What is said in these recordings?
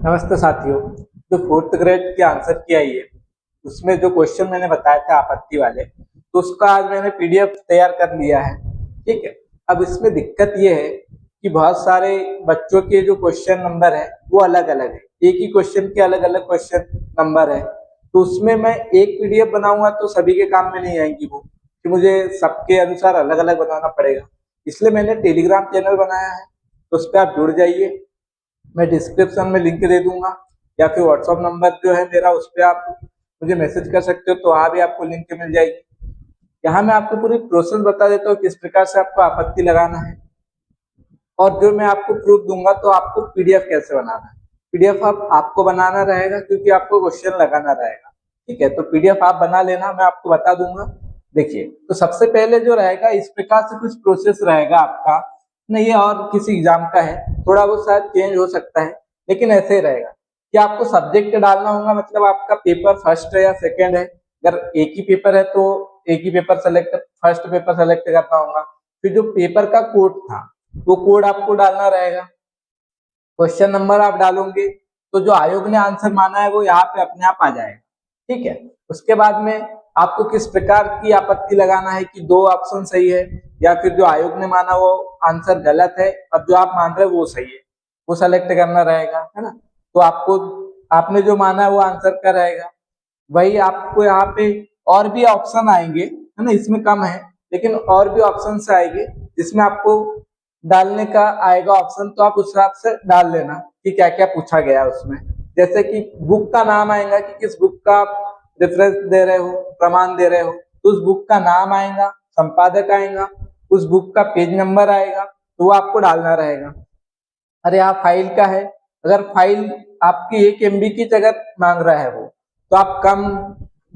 नमस्ते साथियों। जो फोर्थ ग्रेड की आंसर की आई है उसमें जो क्वेश्चन मैंने बताया था आपत्ति वाले, तो उसका आज मैंने पीडीएफ तैयार कर लिया है। ठीक है। अब इसमें दिक्कत ये है कि बहुत सारे बच्चों के जो क्वेश्चन नंबर है वो अलग अलग है, एक ही क्वेश्चन के अलग अलग क्वेश्चन नंबर है। तो उसमें मैं एक पीडीएफ बनाऊंगा तो सभी के काम में नहीं आएंगी वो, कि मुझे सबके अनुसार अलग अलग बनाना पड़ेगा। इसलिए मैंने टेलीग्राम चैनल बनाया है, तो उस पर आप जुड़ जाइए। मैं डिस्क्रिप्शन में लिंक दे दूंगा, या फिर व्हाट्सअप नंबर जो है मेरा उस पर आप मुझे मैसेज कर सकते हो, तो वहाँ भी आपको लिंक मिल जाएगी। यहाँ मैं आपको पूरी प्रोसेस बता देता हूँ किस प्रकार से आपको आपत्ति लगाना है, और जो मैं आपको प्रूफ दूंगा तो आपको पीडीएफ कैसे बनाना है। पीडीएफ आपको बनाना रहेगा क्योंकि आपको क्वेश्चन लगाना रहेगा। ठीक है, तो पीडीएफ आप बना लेना, मैं आपको बता दूंगा। देखिए, तो सबसे पहले जो रहेगा इस प्रकार से कुछ प्रोसेस रहेगा आपका। नहीं, ये और किसी एग्जाम का है, थोड़ा वो शायद चेंज हो सकता है, लेकिन ऐसे ही रहेगा कि आपको सब्जेक्ट डालना होगा। मतलब आपका पेपर फर्स्ट है या सेकेंड है। अगर एक ही पेपर है तो एक ही paper select, first paper select करना होगा। फिर जो पेपर का कोड था वो कोड आपको डालना रहेगा। क्वेश्चन नंबर आप डालोगे तो जो आयोग ने आंसर माना है वो यहाँ पे अपने आप आ जाएगा। ठीक है। उसके बाद में आपको किस प्रकार की आपत्ति लगाना है कि दो ऑप्शन सही है, या फिर जो आयोग ने माना वो आंसर गलत है और जो आप मान रहे हो वो सही है, वो सेलेक्ट करना रहेगा, है ना। तो आपको आपने जो माना है वो आंसर का रहेगा। वही आपको यहाँ पे और भी ऑप्शन आएंगे, है ना, इसमें कम है लेकिन और भी ऑप्शन आएंगे जिसमें आपको डालने का आएगा ऑप्शन, तो आप उस हिसाब से डाल लेना कि क्या क्या पूछा गया है उसमें। जैसे कि बुक का नाम आएगा कि किस बुक का आप रेफरेंस दे रहे हो, प्रमाण दे रहे हो, तो उस बुक का नाम आएगा, संपादक आएगा, उस बुक का पेज नंबर आएगा, तो वो आपको डालना रहेगा। अरे यहाँ फाइल का है, अगर फाइल आपकी 1 MB की जगह मांग रहा है वो, तो आप कम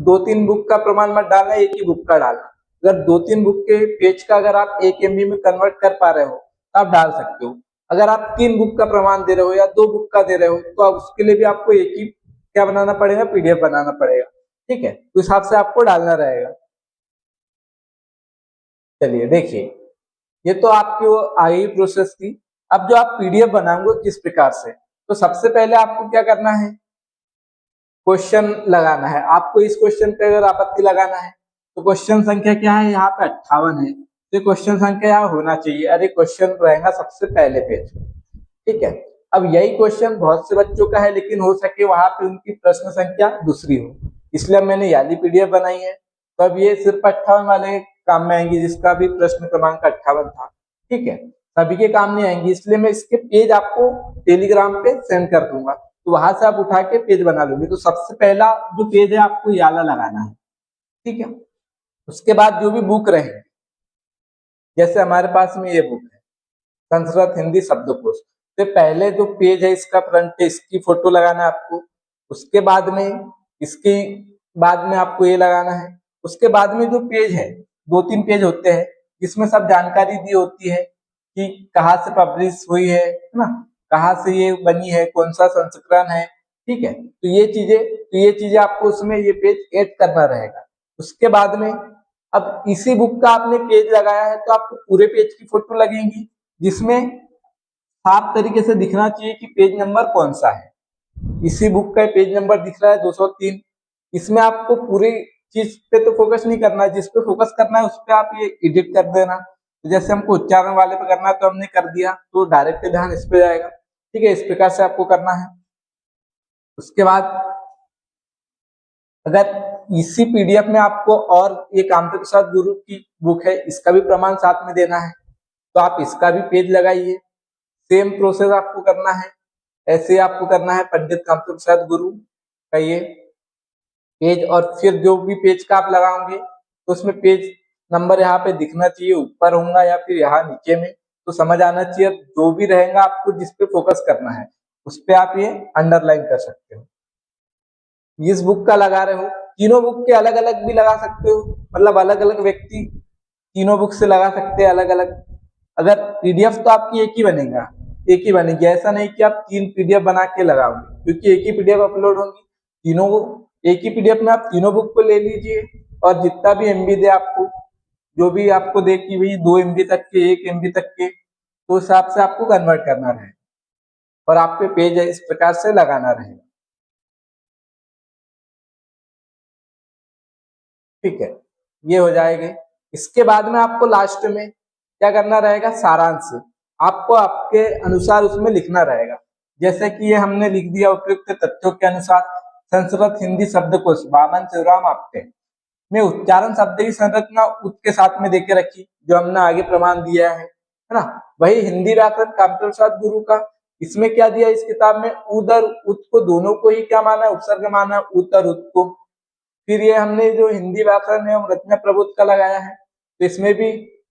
2-3 बुक का प्रमाण मत डालना, एक ही बुक का डालना। अगर 2-3 बुक के पेज का अगर आप 1 MB में कन्वर्ट कर पा रहे हो तो आप डाल सकते हो। अगर आप 3 बुक का प्रमाण दे रहे हो या 2 बुक का दे रहे हो तो उसके लिए भी आपको एक ही क्या बनाना पड़ेगा, पीडीएफ बनाना पड़ेगा। ठीक है, तो हिसाब से आपको डालना रहेगा। चलिए देखिए, ये तो आपकी वो आई प्रोसेस थी। अब जो आप पीडीएफ बनाओगे किस प्रकार से, तो सबसे पहले आपको क्या करना है, क्वेश्चन लगाना है। आपको इस क्वेश्चन पे अगर आपत्ति लगाना है तो क्वेश्चन संख्या क्या है, यहाँ पे 58 है, तो क्वेश्चन संख्या यहाँ होना चाहिए। अरे क्वेश्चन रहेगा सबसे पहले पेज। ठीक है। अब यही क्वेश्चन बहुत से बच्चों का है, लेकिन हो सके वहां पे उनकी प्रश्न संख्या दूसरी हो, इसलिए मैंने याली पीडीएफ बनाई है। तो अब ये सिर्फ 58 वाले काम में आएंगी जिसका भी प्रश्न क्रमांक 58 था। ठीक है, सभी के काम नहीं आएंगी, इसलिए मैं इसके पेज आपको टेलीग्राम पे सेंड कर दूंगा, तो वहां से आप उठा के पेज बना लोगे। तो सबसे पहला जो पेज है आपको याला लगाना है। ठीक है। उसके बाद जो भी बुक रहे, जैसे हमारे पास में ये बुक है संस्कृत हिंदी शब्दकोश, तो पहले जो पेज है इसका फ्रंट पे इसकी फोटो लगाना है आपको। उसके बाद में इसकी बाद में आपको ये लगाना है। उसके बाद में जो पेज है, 2-3 पेज होते हैं जिसमें सब जानकारी दी होती है कि कहाँ से पब्लिश हुई है ना, कहाँ से ये बनी है, कौन सा संस्करण है। ठीक है, तो ये चीजें आपको उसमें ये पेज ऐड करना रहेगा। उसके बाद में अब इसी बुक का आपने पेज लगाया है तो आपको पूरे पेज की फोटो लगेगी, जिसमें साफ तरीके से दिखना चाहिए कि पेज नंबर कौन सा है। इसी बुक का पेज नंबर दिख रहा है 203। इसमें आपको पूरी चीज पे तो फोकस नहीं करना है, जिस पे फोकस करना है उस पे आप ये एडिट कर देना। तो जैसे हमको उच्चारण वाले पे करना है तो हमने कर दिया, तो डायरेक्ट ध्यान इस पे जाएगा। ठीक है, इस प्रकार से आपको करना है। उसके बाद अगर इसी पीडीएफ में आपको और ये कामदेव प्रसाद गुरु की बुक है, इसका भी प्रमाण साथ में देना है, तो आप इसका भी पेज लगाइए। सेम प्रोसेस आपको करना है, ऐसे आपको करना है पंडित कामदेव प्रसाद गुरु का ये पेज। और फिर जो भी पेज का आप लगाओगे तो उसमें पेज नंबर यहाँ पे दिखना चाहिए, ऊपर होगा या फिर यहाँ नीचे में, तो समझ आना चाहिए। जो भी रहेगा आपको जिस पे फोकस करना है उस पे आप ये अंडरलाइन कर सकते हो। इस बुक का लगा रहे हो, तीनों बुक के अलग अलग भी लगा सकते हो, मतलब अलग अलग व्यक्ति तीनों बुक से लगा सकते हैं अलग अलग। अगर पीडीएफ तो आपकी एक ही बनेगा, एक ही बनेगी, ऐसा नहीं कि आप 3 पीडीएफ बना के लगाओगे, क्योंकि एक ही पीडीएफ अपलोड होगी। तीनों एक ही पीडीएफ में आप तीनों बुक को ले लीजिए, और जितना भी एमबी दे आपको, जो भी आपको दे कि भाई 2 MB तक के, 1 MB तक के, तो हिसाब से आपको कन्वर्ट करना है। और आपके पेज इस प्रकार से लगाना रहेगा। ठीक है, ये हो जाएगा। इसके बाद में आपको लास्ट में क्या करना रहेगा, सारांश आपको आपके अनुसार उसमें लिखना रहेगा। जैसे कि ये हमने लिख दिया, उपयुक्त तथ्यों के अनुसार संस्कृत हिंदी शब्दकोश वामन शिवराम आपटे में उच्चारण शब्द की संरचना उत के साथ में देके रखी, जो हमने आगे प्रमाण दिया है ना। वही हिंदी व्याकरण काव्य प्रसाद गुरु का, इसमें क्या दिया इस किताब में, उद और उत को दोनों को ही क्या माना, उपसर्ग माना, उत और उत को। फिर ये हमने जो हिंदी व्याकरण एवं रचना प्रबोध का लगाया है, तो इसमें भी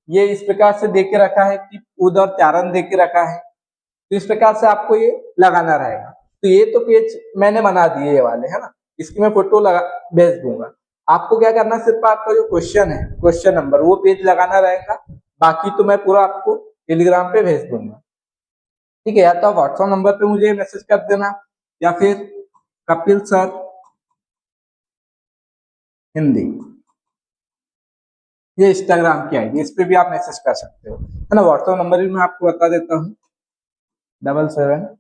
ये इस प्रकार से दे के रखा है कि उद और चारण दे के रखा है। तो इस प्रकार से आपको ये लगाना रहेगा। तो ये तो पेज मैंने बना दिए ये वाले, है ना, इसकी मैं फोटो लगा भेज दूंगा। आपको क्या करना, सिर्फ आपका जो क्वेश्चन है, क्वेश्चन नंबर, वो पेज लगाना रहेगा। बाकी तो मैं पूरा आपको टेलीग्राम पे भेज दूंगा। ठीक है, या तो आप व्हाट्सएप नंबर पे मुझे मैसेज कर देना, या फिर कपिल सर हिंदी, ये इंस्टाग्राम की आईडी, इस पे भी आप मैसेज कर सकते हो, है ना। व्हाट्सएप नंबर भी मैं आपको बता देता हूँ, 77।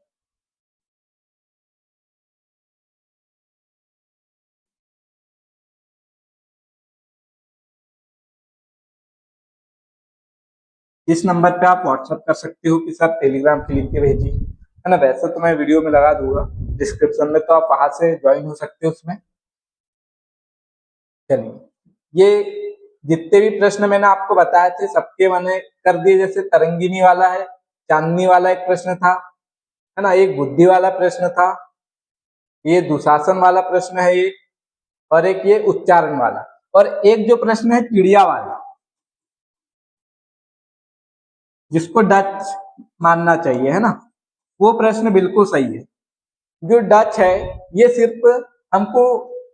इस नंबर पे आप व्हाट्सएप कर सकते हो कि सर टेलीग्राम पे लिख के भेजिए, है ना। वैसे तो मैं वीडियो में लगा दूंगा डिस्क्रिप्शन में, तो आप वहां से ज्वाइन हो सकते हो उसमें। चलिए, ये जितने भी प्रश्न मैंने आपको बताए थे सबके मैंने कर दिए। जैसे तरंगिनी वाला है, चांदनी वाला एक प्रश्न था, है ना, एक बुद्धि वाला प्रश्न था, ये दुशासन वाला प्रश्न है एक, और एक ये उच्चारण वाला, और एक जो प्रश्न है चिड़िया वाला, जिसको डच मानना चाहिए, है ना, वो प्रश्न बिल्कुल सही है। जो डच है ये सिर्फ हमको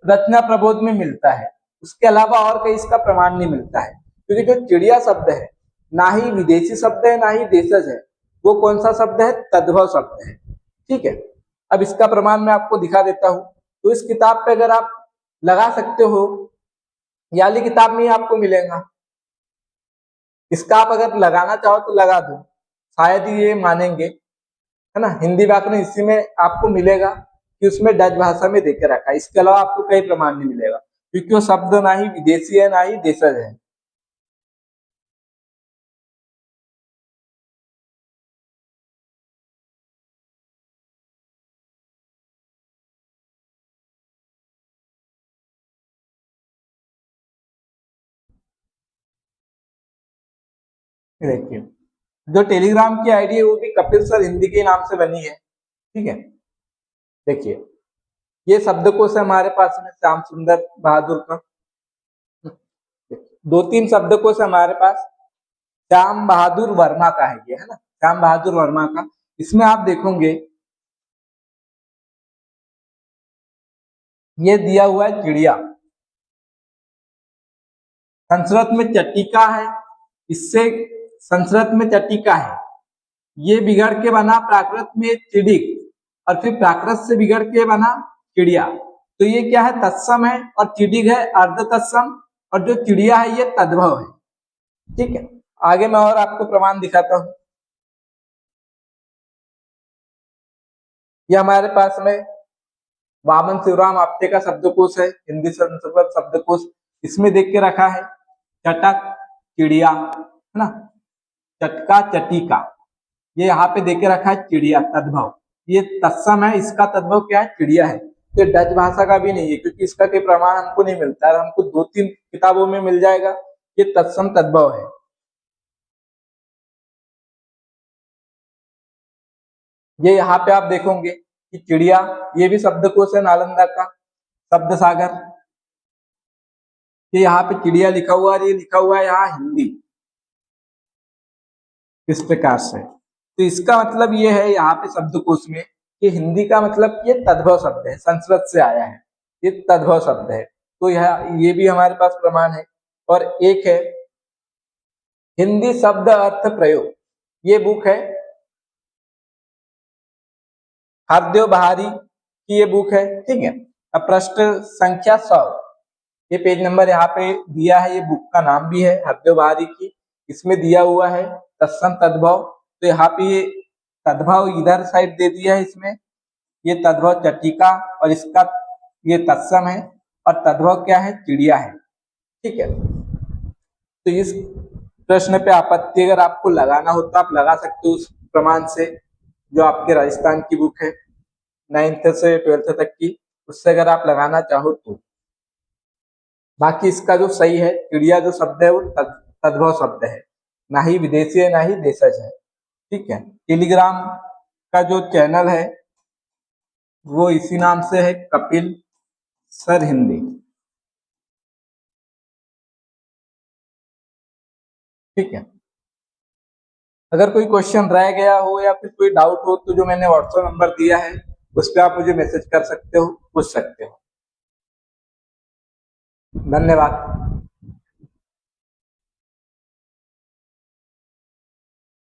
रचना प्रबोध में मिलता है, उसके अलावा और कहीं इसका प्रमाण नहीं मिलता है। क्योंकि जो चिड़िया शब्द है ना ही विदेशी शब्द है ना ही देशज है, वो कौन सा शब्द है, तद्भव शब्द है। ठीक है, अब इसका प्रमाण मैं आपको दिखा देता हूँ। तो इस किताब पे अगर आप लगा सकते हो, ये वाली किताब में ही आपको मिलेगा। इसका आप अगर लगाना चाहो तो लगा दो, शायद ही ये मानेंगे, है ना। हिंदी व्याकरण इसी में आपको मिलेगा कि उसमें डच भाषा में देके रखा है, इसके अलावा आपको कई प्रमाण नहीं मिलेगा, क्योंकि वो शब्द ना ही विदेशी है ना ही देशज है। देखिए, जो टेलीग्राम की आईडी है वो भी कपिल सर हिंदी के नाम से बनी है। ठीक है, देखिए, ये शब्दकोश है हमारे पास में श्याम सुंदर बहादुर का, दो तीन शब्दकोश हमारे पास, श्याम बहादुर वर्मा का है ये, है ना, श्याम बहादुर वर्मा का। इसमें आप देखोगे ये दिया हुआ है चिड़िया, संस्कृत में चट्टिका है, इससे संस्कृत में चट्टिका है, ये बिगड़ के बना प्राकृत में चिड़िक, और फिर प्राकृत से बिगड़ के बना चिड़िया। तो ये क्या है, तत्सम है, और चिड़िक है अर्ध तत्सम, और जो चिड़िया है ये तद्भव है। ठीक है, आगे मैं और आपको प्रमाण दिखाता हूँ। ये हमारे पास में वामन शिवराम आपटे का शब्दकोश है, हिंदी संस्कृत शब्दकोश, इसमें देख के रखा है चटक चिड़िया, है ना, चटका चटिका, ये यहाँ पे देखे रखा है चिड़िया तद्भव, ये तत्सम है, इसका तद्भव क्या है, चिड़िया है। तो डच भाषा का भी नहीं है, क्योंकि इसका कोई प्रमाण हमको नहीं मिलता है, हमको दो तीन किताबों में मिल जाएगा ये तत्सम तद्भव है। ये यहाँ पे आप देखोगे कि चिड़िया, ये भी शब्दकोश है नालंदा का, शब्द सागर, ये यहाँ पे चिड़िया लिखा हुआ है, ये लिखा हुआ है यहाँ हिंदी, इस प्रकार से। तो इसका मतलब ये है यहाँ पे शब्दकोश में कि हिंदी का मतलब ये तद्भव शब्द है, संस्कृत से आया है, ये तद्भव शब्द है। तो यह ये भी हमारे पास प्रमाण है। और एक है हिंदी शब्द अर्थ प्रयोग, ये बुक है हरदेव बहारी की, ये बुक है। ठीक है, अब प्रश्न संख्या 100, ये पेज नंबर यहाँ पे दिया है, ये बुक का नाम भी है हरदेव बहारी की, इसमें दिया हुआ है तत्सम तद्भव। तो यहाँ पे ये तद्भव इधर साइड दे दिया है इसमें, ये तद्भव चट्टिका और इसका ये तत्सम है, और तद्भव क्या है, चिड़िया है। ठीक है, तो इस प्रश्न पे आपत्ति अगर आपको लगाना हो तो आप लगा सकते हो उस प्रमाण से जो आपके राजस्थान की बुक है 9th से 12th तक की, उससे अगर आप लगाना चाहो तो। बाकी इसका जो सही है, चिड़िया जो शब्द है वो तद्भव शब्द है, ना ही विदेशी है ना ही देशज है। ठीक है, टेलीग्राम का जो चैनल है वो इसी नाम से है, कपिल सर हिंदी। ठीक है, अगर कोई क्वेश्चन रह गया हो या फिर कोई डाउट हो तो जो मैंने व्हाट्सएप नंबर दिया है उस पर आप मुझे मैसेज कर सकते हो, पूछ सकते हो। धन्यवाद।